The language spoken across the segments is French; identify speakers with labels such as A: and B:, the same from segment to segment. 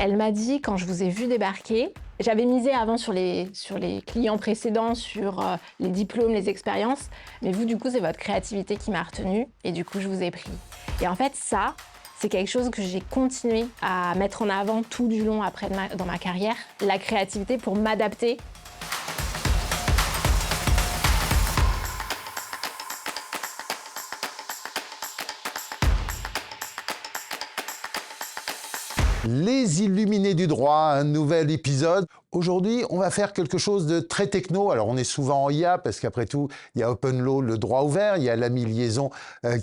A: Elle m'a dit, quand je vous ai vu débarquer, j'avais misé avant sur les clients précédents, sur les diplômes, les expériences, mais vous, du coup, c'est votre créativité qui m'a retenue, et du coup, je vous ai pris. Et en fait, ça, c'est quelque chose que j'ai continué à mettre en avant tout du long après dans ma carrière, la créativité pour m'adapter.
B: Les Illuminés du droit, un nouvel épisode. Aujourd'hui, on va faire quelque chose de très techno. Alors, on est souvent en IA parce qu'après tout, il y a Open Law, le droit ouvert. Il y a l'ami Liaison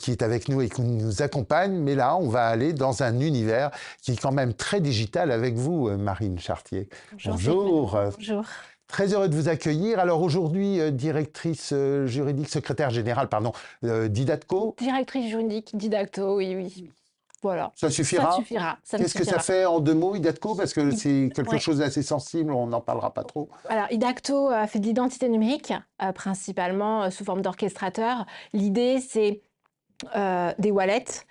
B: qui est avec nous et qui nous accompagne. Mais là, on va aller dans un univers qui est quand même très digital avec vous, Marine Chartier.
A: Bonjour.
B: Bonjour.
A: Bonjour.
B: Très heureux de vous accueillir. Alors aujourd'hui, directrice juridique, secrétaire générale, pardon, d'Idatco.
A: Directrice juridique Didacto, oui, oui. Voilà.
B: Ça suffira?
A: Ça suffira. Ça me
B: Qu'est-ce que ça
A: suffira.
B: fait en deux mots, Idatco? Parce que c'est quelque
A: Ouais.
B: chose d'assez sensible, on n'en parlera pas trop.
A: Alors, Idacto fait de l'identité numérique, principalement sous forme d'orchestrateur. L'idée, c'est des wallets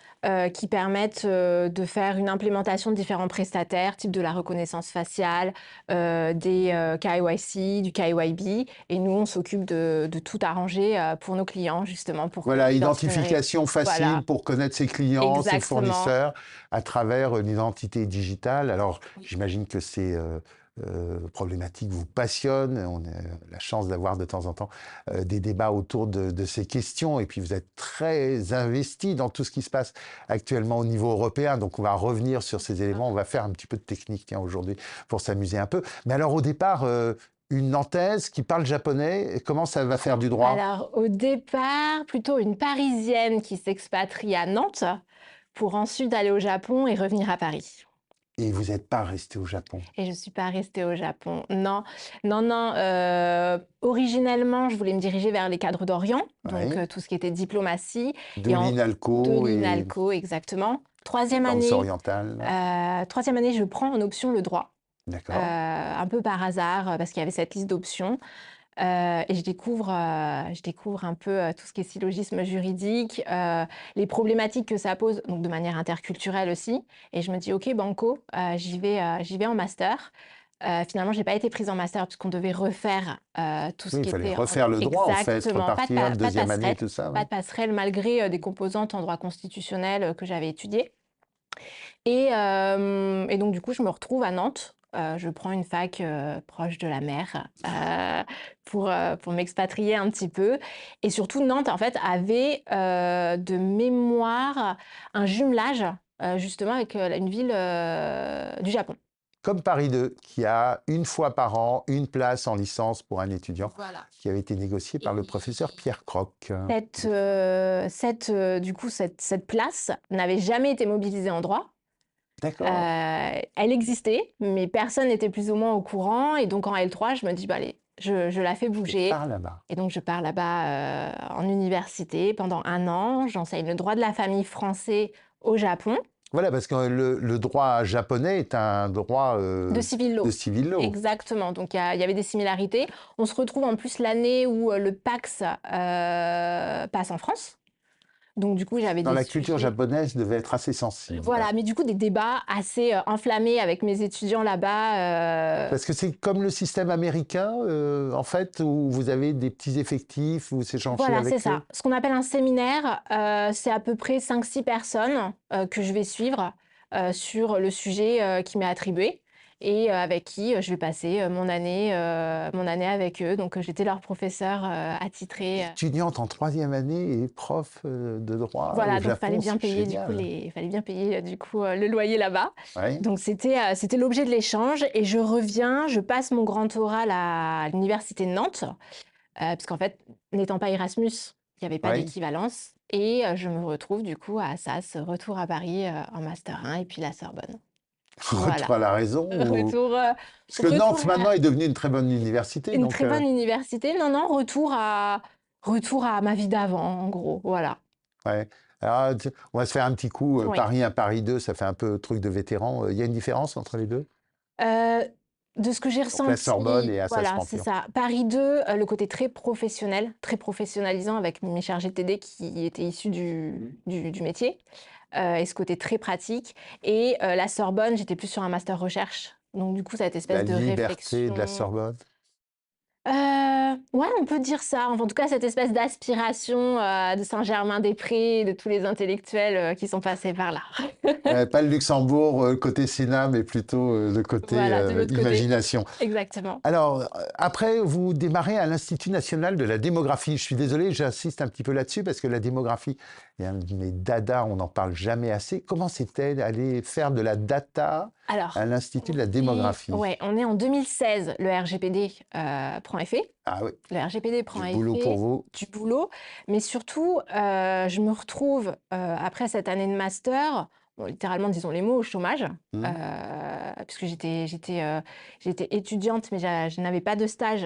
A: qui permettent de faire une implémentation de différents prestataires, type de la reconnaissance faciale, des KYC, du KYB. Et nous, on s'occupe de tout arranger pour nos clients, justement. Pour
B: Voilà,
A: l'identité numérique.
B: identification facile
A: Voilà.
B: pour connaître ses clients, ses
A: Exactement.
B: fournisseurs, à travers une identité digitale. Alors,
A: Oui.
B: j'imagine que ces problématiques vous passionnent. On a la chance d'avoir de temps en temps des débats autour de ces questions. Et puis, vous êtes très investi dans tout ce qui se passe actuellement au niveau européen. Donc, on va revenir sur ces éléments. On va faire un petit peu de technique, tiens, aujourd'hui, pour s'amuser un peu. Mais alors, au départ... une Nantaise qui parle japonais, comment ça va faire du droit?
A: Alors, au départ, plutôt une Parisienne qui s'expatrie à Nantes pour ensuite aller au Japon et revenir à Paris.
B: Et vous n'êtes pas resté au Japon?
A: Et je ne suis pas restée au Japon. Non, non, non. Originellement, je voulais me diriger vers les cadres d'Orient, donc
B: Oui.
A: tout ce qui était diplomatie.
B: De
A: Et de
B: l'INALCO et
A: l'INALCO, exactement. Troisième
B: Banque
A: année,
B: orientale.
A: je prends en option le droit.
B: D'accord.
A: Un peu par hasard, parce qu'il y avait cette liste d'options. Et je découvre un peu tout ce qui est syllogisme juridique, les problématiques que ça pose, donc de manière interculturelle aussi. Et je me dis, OK, banco, j'y vais en master. Finalement, j'ai pas été prise en master puisqu'on devait refaire tout ce
B: Oui, il
A: qui
B: fallait
A: était
B: refaire le droit, en fait,
A: exactement,
B: repartir,
A: pas de
B: deuxième année,
A: passerelle,
B: tout ça.
A: pas
B: Oui.
A: de passerelle malgré des composantes en droit constitutionnel que j'avais étudiées. Et donc, du coup, je me retrouve à Nantes. Je prends une fac proche de la mer pour m'expatrier un petit peu. Et surtout, Nantes, en fait, avait de mémoire un jumelage, justement, avec une ville du Japon.
B: Comme Paris 2, qui a une fois par an une place en licence pour un étudiant,
A: Voilà.
B: qui avait été négociée par le professeur Pierre Croc.
A: Du coup, cette place n'avait jamais été mobilisée en droit.
B: D'accord.
A: Elle existait, mais personne n'était plus ou moins au courant. Et donc en L3, je me dis, bah, allez, je la fais bouger.
B: Par là-bas.
A: Et donc je pars là-bas en université pendant 1 an. J'enseigne le droit de la famille français au Japon.
B: Voilà, parce que le droit japonais est un droit
A: De civil law.
B: de civil law.
A: Exactement. Donc il y avait des similarités. On se retrouve en plus l'année où le PAX passe en France. Donc du coup, j'avais
B: Dans
A: des
B: la culture
A: sujets.
B: japonaise devait être assez sensible.
A: Voilà, mais du coup, des débats assez enflammés avec mes étudiants là-bas.
B: Parce que c'est comme le système américain, en fait, où vous avez des petits effectifs, vous échangez
A: Voilà,
B: avec
A: c'est
B: eux.
A: ça. Ce qu'on appelle un séminaire, c'est à peu près 5-6 personnes que je vais suivre sur le sujet qui m'est attribué et avec qui je vais passer mon année avec eux. Donc, j'étais leur professeur attitré.
B: Étudiante en troisième année et prof de droit
A: Voilà,
B: au
A: donc
B: Japon, c'est génial.
A: fallait bien payer le loyer là-bas.
B: Ouais.
A: Donc c'était l'objet de l'échange et je reviens, je passe mon grand oral à l'université de Nantes, parce qu'en fait, n'étant pas Erasmus, il n'y avait pas
B: Ouais.
A: d'équivalence et je me retrouve du coup à Assas, retour à Paris en master 1 et puis la Sorbonne. Voilà.
B: Retour à la raison.
A: Retour,
B: Parce que
A: retour
B: Nantes
A: à
B: maintenant est devenue une très bonne université.
A: une
B: Donc,
A: très bonne université. Non, retour à ma vie d'avant, en gros, voilà.
B: ouais. Alors, on va se faire un petit coup.
A: Oui.
B: Paris 1, Paris 2, ça fait un peu truc de vétéran. Il y a une différence entre les deux?
A: De ce que j'ai
B: Donc la Sorbonne
A: ressenti,
B: et
A: voilà, c'est
B: Assas-Rampion.
A: ça. Paris 2, le côté très professionnel, très professionnalisant avec mes chargés TD qui étaient issus du métier. et ce côté très pratique. Et la Sorbonne, j'étais plus sur un master recherche. Donc du coup, cette
B: La
A: espèce de
B: liberté de la
A: réflexion.
B: Sorbonne.
A: Ouais, on peut dire ça. Enfin, en tout cas, cette espèce d'aspiration de Saint-Germain-des-Prés, de tous les intellectuels qui sont passés par là.
B: Pas le Luxembourg, côté Sénat, mais plutôt le côté
A: Voilà, de l'autre côté.
B: imagination.
A: Exactement.
B: Alors, après, vous démarrez à l'Institut national de la démographie. Je suis désolé, j'insiste un petit peu là-dessus parce que la démographie est un de mes dadas, on n'en parle jamais assez. Comment c'était d'aller faire de la data
A: Alors,
B: à l'Institut de la démographie?
A: on est en 2016, le RGPD prend effet.
B: Ah oui,
A: Le RGPD prend
B: du boulot pour
A: effet,
B: vous.
A: du boulot, mais surtout, je me retrouve, après cette année de master, bon, littéralement, disons les mots, au chômage,
B: Hmm.
A: puisque j'étais étudiante, mais je n'avais pas de stage.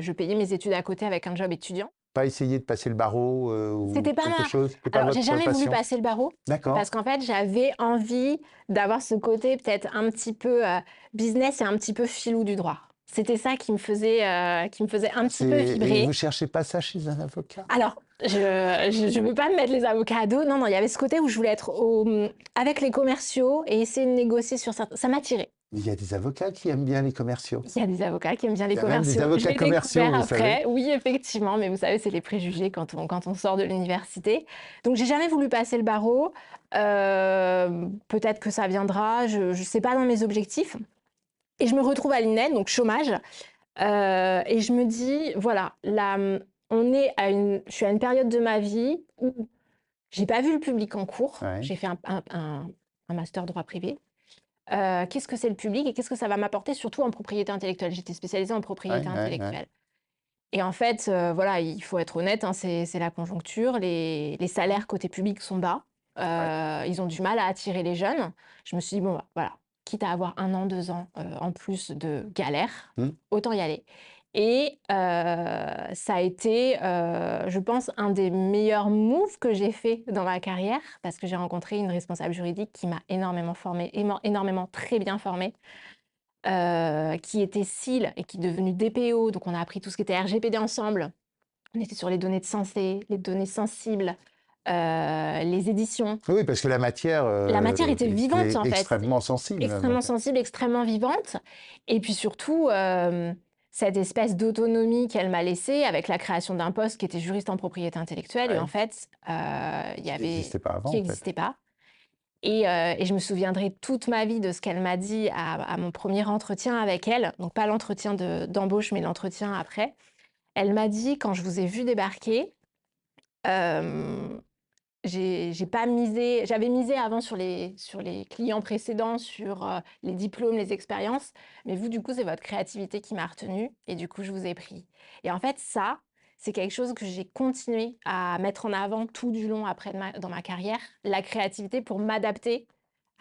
A: Je payais mes études à côté avec un job étudiant.
B: Pas essayer de passer le barreau ou
A: C'était pas
B: quelque
A: ma
B: chose? C'était pas
A: Alors, j'ai
B: votre
A: jamais voulu
B: passion?
A: passer le barreau
B: D'accord.
A: parce qu'en fait, j'avais envie d'avoir ce côté peut-être un petit peu, business et un petit peu filou du droit. C'était ça qui me faisait un petit peu
B: Et
A: vibrer.
B: vous cherchez pas ça chez un avocat?
A: Alors, je veux pas me mettre les avocats à dos. Non, non, il y avait ce côté où je voulais être avec les commerciaux et essayer de négocier sur certains. Ça m'attirait.
B: Il y a des avocats qui aiment bien les commerciaux.
A: Il y a des avocats qui aiment bien les
B: Il y a même des
A: commerciaux. Je
B: avocats
A: l'ai
B: commerciaux,
A: découvert
B: vous savez.
A: après. Oui, effectivement, mais vous savez, c'est les préjugés quand on sort de l'université. Donc, j'ai jamais voulu passer le barreau. Peut-être que ça viendra. Je sais pas dans mes objectifs. Et je me retrouve à l'INED, donc chômage. Et je me dis, voilà, là, je suis à une période de ma vie où j'ai pas vu le public en cours.
B: Ouais.
A: J'ai fait un master droit privé. Qu'est-ce que c'est le public et qu'est-ce que ça va m'apporter, surtout en propriété intellectuelle? J'étais spécialisée en propriété
B: Ouais, ouais, ouais.
A: intellectuelle. Et en fait, voilà, il faut être honnête, hein, c'est la conjoncture. Les salaires côté public sont bas.
B: Ouais.
A: Ils ont du mal à attirer les jeunes. Je me suis dit, bon, bah, voilà, quitte à avoir 1 an, 2 ans en plus de galère,
B: Hmm.
A: autant y aller. Et ça a été, je pense, un des meilleurs moves que j'ai fait dans ma carrière parce que j'ai rencontré une responsable juridique qui m'a énormément formée, énormément très bien formée, qui était CIL et qui est devenue DPO. Donc, on a appris tout ce qui était RGPD ensemble. On était sur les données de santé, les données sensibles, les éditions.
B: Oui, parce que la matière
A: La matière était vivante,
B: est
A: en fait.
B: extrêmement sensible.
A: Extrêmement
B: Donc,
A: sensible, extrêmement vivante. Et puis surtout, cette espèce d'autonomie qu'elle m'a laissée avec la création d'un poste qui était juriste en propriété intellectuelle. Et en
B: ouais,
A: fait, il y
B: qui
A: avait
B: n'existait pas avant,
A: qui
B: en fait.
A: n'existait pas. Et je me souviendrai toute ma vie de ce qu'elle m'a dit à mon premier entretien avec elle. Donc pas l'entretien d'embauche, mais l'entretien après. Elle m'a dit, quand je vous ai vu débarquer, j'ai pas misé, j'avais misé avant sur les clients précédents, sur les diplômes, les expériences, mais vous, du coup, c'est votre créativité qui m'a retenue et du coup, je vous ai pris. Et en fait, ça, c'est quelque chose que j'ai continué à mettre en avant tout du long après dans ma carrière, la créativité pour m'adapter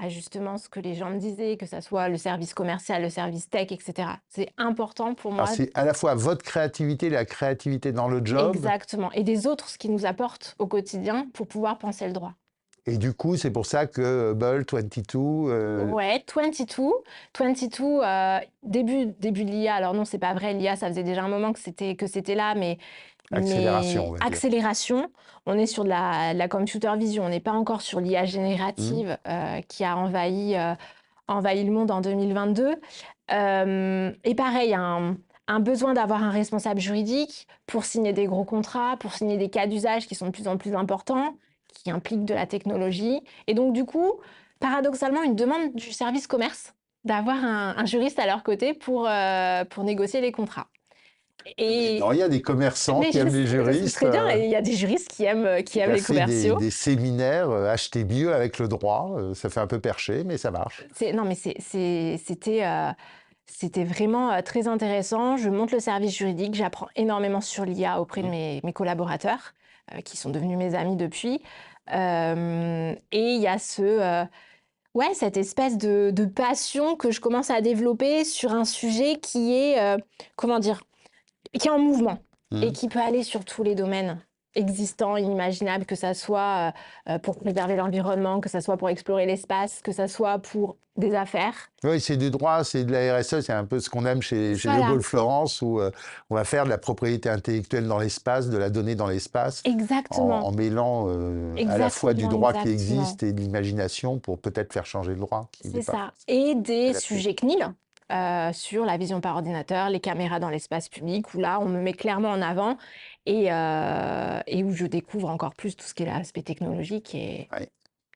A: à justement ce que les gens me disaient, que ça soit le service commercial, le service tech, etc. C'est important pour
B: Alors,
A: moi.
B: c'est à la fois votre créativité, la créativité dans le job,
A: Exactement. Et des autres, ce qu'ils nous apportent au quotidien pour pouvoir penser le droit.
B: et du coup, c'est pour ça que Hubble 22,
A: Ouais, 22, début de l'IA. Alors non, c'est pas vrai, l'IA, ça faisait déjà un moment que c'était là,
B: accélération, on
A: mais
B: va dire.
A: accélération. On est sur de la computer vision, on n'est pas encore sur l'IA
B: Hmm.
A: générative qui a envahi le monde en 2022. Et pareil, un besoin d'avoir un responsable juridique pour signer des gros contrats, pour signer des cas d'usage qui sont de plus en plus importants, qui impliquent de la technologie. Et donc, du coup, paradoxalement, une demande du service commerce d'avoir un juriste à leur côté pour négocier les contrats.
B: Mais non,
A: Et
B: il y a des commerçants
A: mais
B: qui aiment les
A: c'est
B: juristes.
A: très bien, et il y a des juristes qui aiment
B: J'ai
A: les
B: fait
A: commerciaux.
B: des séminaires, acheter mieux avec le droit. Ça fait un peu perché, mais ça marche.
A: Non, mais c'était vraiment très intéressant. Je monte le service juridique, j'apprends énormément sur l'IA auprès de
B: Hmm.
A: mes collaborateurs, qui sont devenus mes amis depuis. Et il y a ouais, cette espèce de passion que je commence à développer sur un sujet qui est, comment dire, qui est en mouvement et
B: Hmm.
A: qui peut aller sur tous les domaines. existants, inimaginables, que ça soit pour préserver l'environnement, que ça soit pour explorer l'espace, que ça soit pour des affaires.
B: Oui, c'est du droit, c'est de la RSE, c'est un peu ce qu'on aime chez De
A: Voilà,
B: Gaulle Florence, où on va faire de la propriété intellectuelle dans l'espace, de la donnée dans l'espace, en
A: exactement,
B: mêlant à la fois du
A: exactement,
B: droit qui
A: exactement.
B: existe et de l'imagination pour peut-être faire changer le droit, qui n'est
A: C'est
B: pas
A: ça.
B: forcément
A: Et des
B: adapté.
A: sujets CNIL sur la vision par ordinateur, les caméras dans l'espace public, où là, on me met clairement en avant et où je découvre encore plus tout ce qui est l'aspect technologique.
B: Ouais.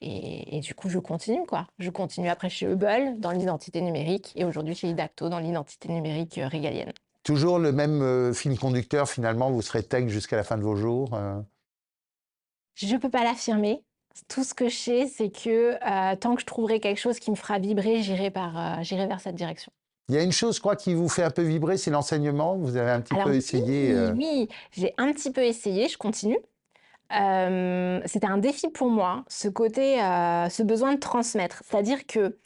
A: Et du coup, je continue, quoi. Je continue après chez Hubble, dans l'identité numérique, et aujourd'hui chez Idacto, dans l'identité numérique régalienne.
B: Toujours le même fil conducteur, finalement, vous serez tech jusqu'à la fin de vos jours.
A: Je ne peux pas l'affirmer. Tout ce que je sais, c'est que tant que je trouverai quelque chose qui me fera vibrer, j'irai vers cette direction.
B: Il y a une chose, je crois, qui vous fait un peu vibrer, c'est l'enseignement. Vous avez un petit
A: Alors
B: peu essayé.
A: oui, oui, j'ai un petit peu essayé, je continue. C'était un défi pour moi, ce besoin de transmettre. C'est-à-dire que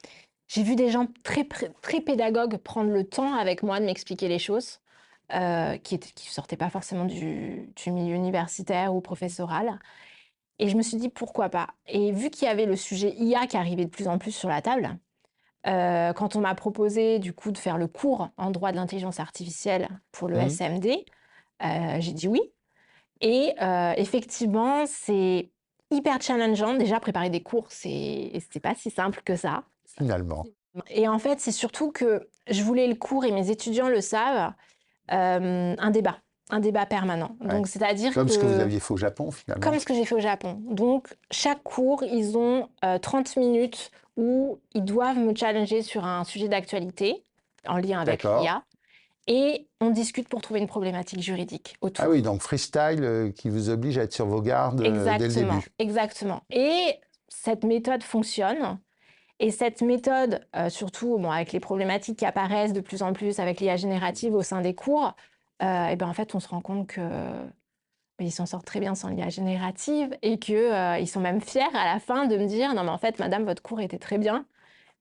A: j'ai vu des gens très pédagogues prendre le temps avec moi de m'expliquer les choses, qui sortaient pas forcément du milieu universitaire ou professoral. Et je me suis dit: «Pourquoi pas?» Et vu qu'il y avait le sujet IA qui arrivait de plus en plus sur la table, quand on m'a proposé du coup de faire le cours en droit de l'intelligence artificielle pour le
B: Hmm.
A: SMD, j'ai dit oui. Et effectivement, c'est hyper challengeant. Déjà, préparer des cours, c'est pas si simple que ça.
B: Finalement.
A: Et en fait, c'est surtout que je voulais le cours, et mes étudiants le savent, un débat, permanent.
B: Ouais.
A: Donc c'est-à-dire
B: Comme ce que vous
A: que
B: aviez fait au Japon, finalement.
A: comme ce que j'ai fait au Japon. Donc chaque cours, ils ont 30 minutes où ils doivent me challenger sur un sujet d'actualité en lien avec
B: D'accord.
A: l'IA, et on discute pour trouver une problématique juridique
B: Ah oui,
A: autour.
B: donc freestyle qui vous oblige à être sur vos gardes dès le
A: Exactement,
B: début.
A: exactement. Et cette méthode fonctionne. Et cette méthode, surtout bon, avec les problématiques qui apparaissent de plus en plus avec l'IA générative au sein des cours, et ben en fait, on se rend compte que ils s'en sortent très bien sans l'IA générative, et que ils sont même fiers à la fin de me dire: «Non mais en fait madame, votre cours était très bien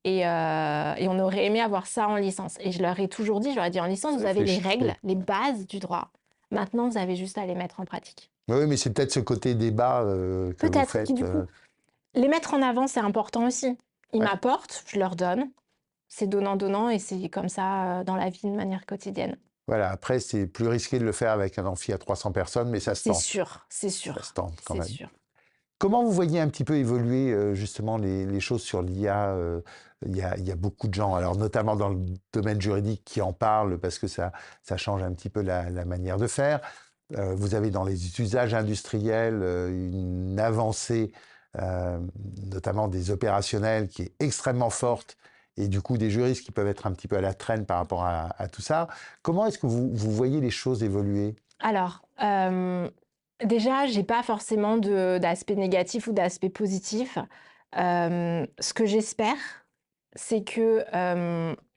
A: et on aurait aimé avoir ça en licence». Et je leur ai toujours dit, je leur ai dit: «En licence,
B: Ça
A: vous
B: a
A: avez
B: fait
A: les règles,
B: chier.
A: les bases du droit. Maintenant, vous avez juste à les mettre en pratique».
B: Oui, mais c'est peut-être ce côté débat que vous
A: Peut-être qui
B: faites.
A: du coup les mettre en avant, c'est important aussi. Ils
B: Ouais.
A: m'apportent, je leur donne, c'est donnant-donnant, et c'est comme ça, dans la vie de manière quotidienne.
B: Voilà, après, c'est plus risqué de le faire avec un amphi à 300 personnes, mais ça se
A: C'est
B: tente.
A: sûr, c'est
B: Ça se
A: sûr,
B: tente quand
A: c'est
B: même.
A: sûr.
B: Comment vous voyez un petit peu évoluer justement les choses sur l'IA il y a beaucoup de gens, alors notamment dans le domaine juridique, qui en parlent parce que ça change un petit peu la manière de faire. Vous avez dans les usages industriels une avancée, euh, notamment des opérationnels, qui est extrêmement forte, et du coup des juristes qui peuvent être un petit peu à la traîne par rapport à tout ça. Comment est-ce que vous voyez les choses évoluer?
A: Alors, déjà, j'ai pas forcément d'aspect négatif ou d'aspect positif. Ce que j'espère, c'est que,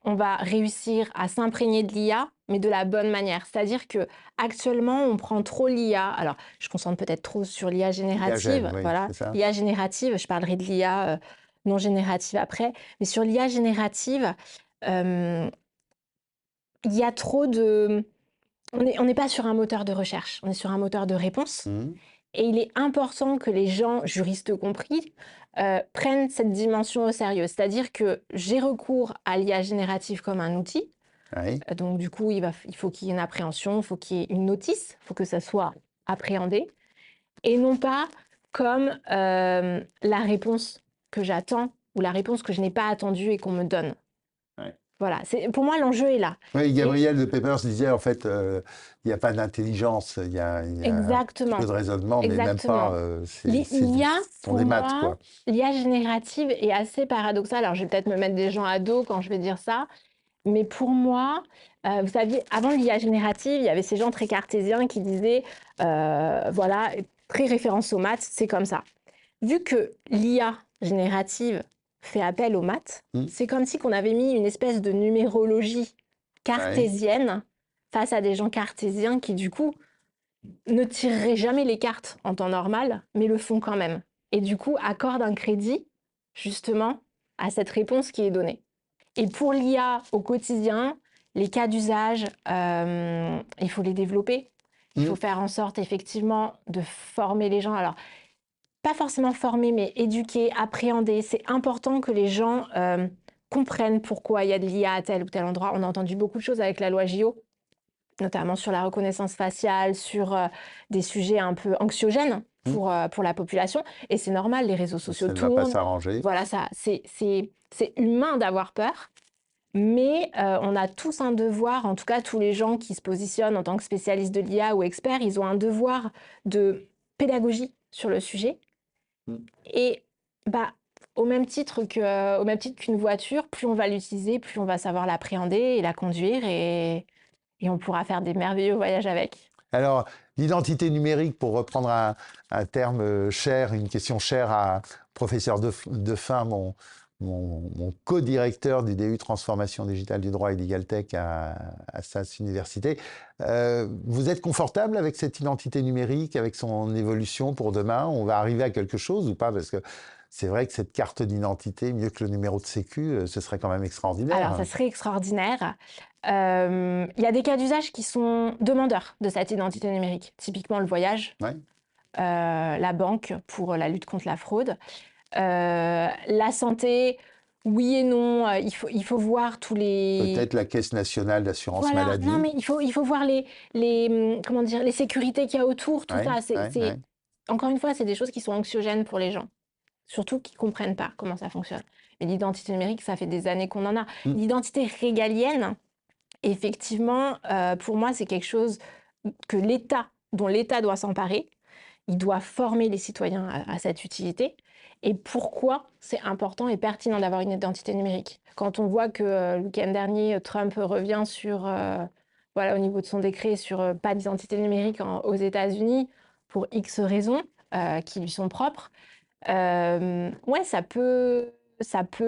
A: on va réussir à s'imprégner de l'IA, mais de la bonne manière. C'est-à-dire qu'actuellement, on prend trop l'IA, alors je concentre peut-être trop sur l'IA
B: L'IA gène,
A: générative,
B: oui,
A: voilà.
B: c'est ça.
A: L'IA générative, je parlerai de l'IA, non générative après. Mais sur l'IA générative, hem, il y a trop de on n'est pas sur un moteur de recherche, on est sur un moteur de réponse,
B: Mhm.
A: et il est important que les gens, juristes compris, prennent cette dimension au sérieux. C'est-à-dire que j'ai recours à l'IA générative comme un outil,
B: Oui.
A: donc du coup, il faut qu'il y ait une appréhension, il faut qu'il y ait une notice, il faut que ça soit appréhendé, et non pas comme, la réponse que j'attends ou la réponse que je n'ai pas attendue et qu'on me donne.
B: Ouais.
A: Voilà, pour moi, l'enjeu est là.
B: Oui,
A: Et
B: Gabriel de Papers disait en fait, il n'y a pas d'intelligence, il y a un petit peu
A: exactement,
B: de raisonnement, mais même pas,
A: exactement. L'IA,
B: ce sont
A: pour
B: des maths,
A: moi,
B: quoi.
A: l'IA générative est assez paradoxale. Alors, je vais peut-être me mettre des gens à dos quand je vais dire ça, mais pour moi, vous saviez, avant l'IA générative, il y avait ces gens très cartésiens qui disaient, voilà, très référence aux maths, c'est comme ça. Vu que l'IA générative fait appel aux maths,
B: Hmm.
A: c'est comme si qu'on avait mis une espèce de numérologie
B: Ouais.
A: cartésienne face à des gens cartésiens qui, du coup, ne tireraient jamais les cartes en temps normal, mais le font quand même. Et du coup, accordent un crédit, justement, à cette réponse qui est donnée. Et pour l'IA au quotidien, les cas d'usage, il faut les développer. Il faut faire en sorte effectivement de former les gens. Alors, pas forcément former, mais éduquer, appréhender. C'est important que les gens comprennent pourquoi il y a de l'IA à tel ou tel endroit. On a entendu beaucoup de choses avec la loi JO, notamment sur la reconnaissance faciale, sur des sujets un peu anxiogènes pour la population. Et c'est normal, les réseaux sociaux
B: Ça ne va pas
A: tournent.
B: s'arranger.
A: Voilà, c'est humain d'avoir peur. Mais on a tous un devoir, en tout cas tous les gens qui se positionnent en tant que spécialistes de l'IA ou experts, ils ont un devoir de pédagogie sur le sujet. Et bah, au même titre qu'une voiture, plus on va l'utiliser, plus on va savoir l'appréhender et la conduire et on pourra faire des merveilleux voyages avec.
B: Alors, l'identité numérique, pour reprendre un terme cher, une question chère à professeur Defin, mon co-directeur du DU Transformation Digitale du Droit et Legal Tech à SAS Université. Vous êtes confortable avec cette identité numérique, avec son évolution pour demain? On va arriver à quelque chose ou pas? Parce que c'est vrai que cette carte d'identité, mieux que le numéro de sécu, ce serait quand même extraordinaire.
A: Alors, ça serait extraordinaire. Il y a des cas d'usage qui sont demandeurs de cette identité numérique. Typiquement le voyage,
B: Ouais.
A: la banque pour la lutte contre la fraude. La santé, oui et non. Il faut voir tous les...
B: Peut-être la Caisse nationale d'assurance
A: Voilà,
B: maladie.
A: non, mais il faut voir comment dire, les sécurités qu'il y a autour, tout
B: Ouais,
A: ça.
B: ouais.
A: Encore une fois, c'est des choses qui sont anxiogènes pour les gens. Surtout qui ne comprennent pas comment ça fonctionne. Mais l'identité numérique, ça fait des années qu'on en a. L'identité régalienne, effectivement, pour moi, c'est quelque chose dont l'État doit s'emparer. Il doit former les citoyens à cette utilité. Et pourquoi c'est important et pertinent d'avoir une identité numérique. Quand on voit que le week-end dernier, Trump revient sur, au niveau de son décret sur pas d'identité numérique aux États-Unis pour X raisons qui lui sont propres, ouais, ça peut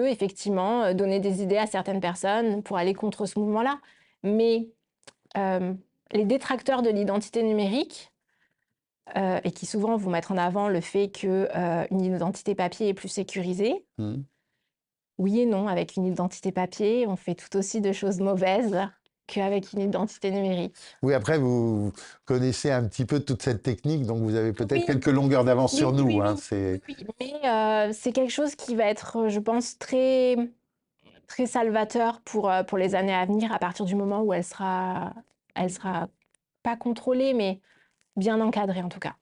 A: effectivement donner des idées à certaines personnes pour aller contre ce mouvement-là. Mais les détracteurs de l'identité numérique, et qui souvent vont mettre en avant le fait qu'une identité papier est plus sécurisée, oui et non. Avec une identité papier, on fait tout aussi de choses mauvaises qu'avec une identité numérique.
B: Oui, après, vous connaissez un petit peu toute cette technique, donc vous avez peut-être
A: Oui.
B: quelques longueurs d'avance sur nous.
A: Oui,
B: Hein,
A: mais c'est quelque chose qui va être, je pense, très, très salvateur pour les années à venir, à partir du moment où elle sera pas contrôlée, mais bien encadrée en tout cas.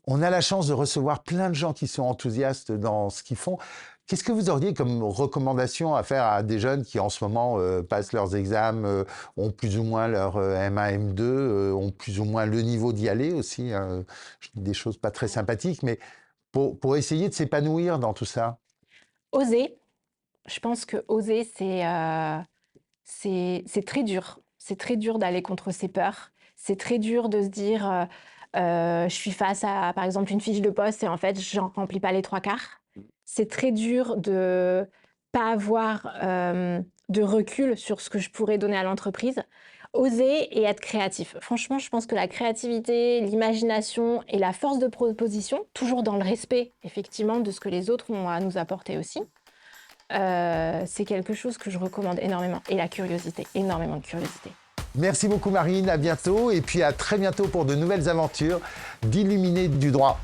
B: On a la chance de recevoir plein de gens qui sont enthousiastes dans ce qu'ils font. Qu'est-ce que vous auriez comme recommandation à faire à des jeunes qui en ce moment passent leurs examens, ont plus ou moins leur M1, M2, ont plus ou moins le niveau d'y aller aussi, hein. Je dis des choses pas très sympathiques, mais pour essayer de s'épanouir dans tout ça.
A: Oser, je pense que oser, c'est très dur. C'est très dur d'aller contre ses peurs. C'est très dur de se dire, je suis face à, par exemple, une fiche de poste et en fait, j'en remplis pas les 3/4. C'est très dur de pas avoir de recul sur ce que je pourrais donner à l'entreprise. Oser et être créatif. Franchement, je pense que la créativité, l'imagination et la force de proposition, toujours dans le respect, effectivement, de ce que les autres ont à nous apporter aussi, c'est quelque chose que je recommande énormément. Et la curiosité, énormément de curiosité.
B: Merci beaucoup Marine, à bientôt et puis à très bientôt pour de nouvelles aventures d'Illuminés du droit.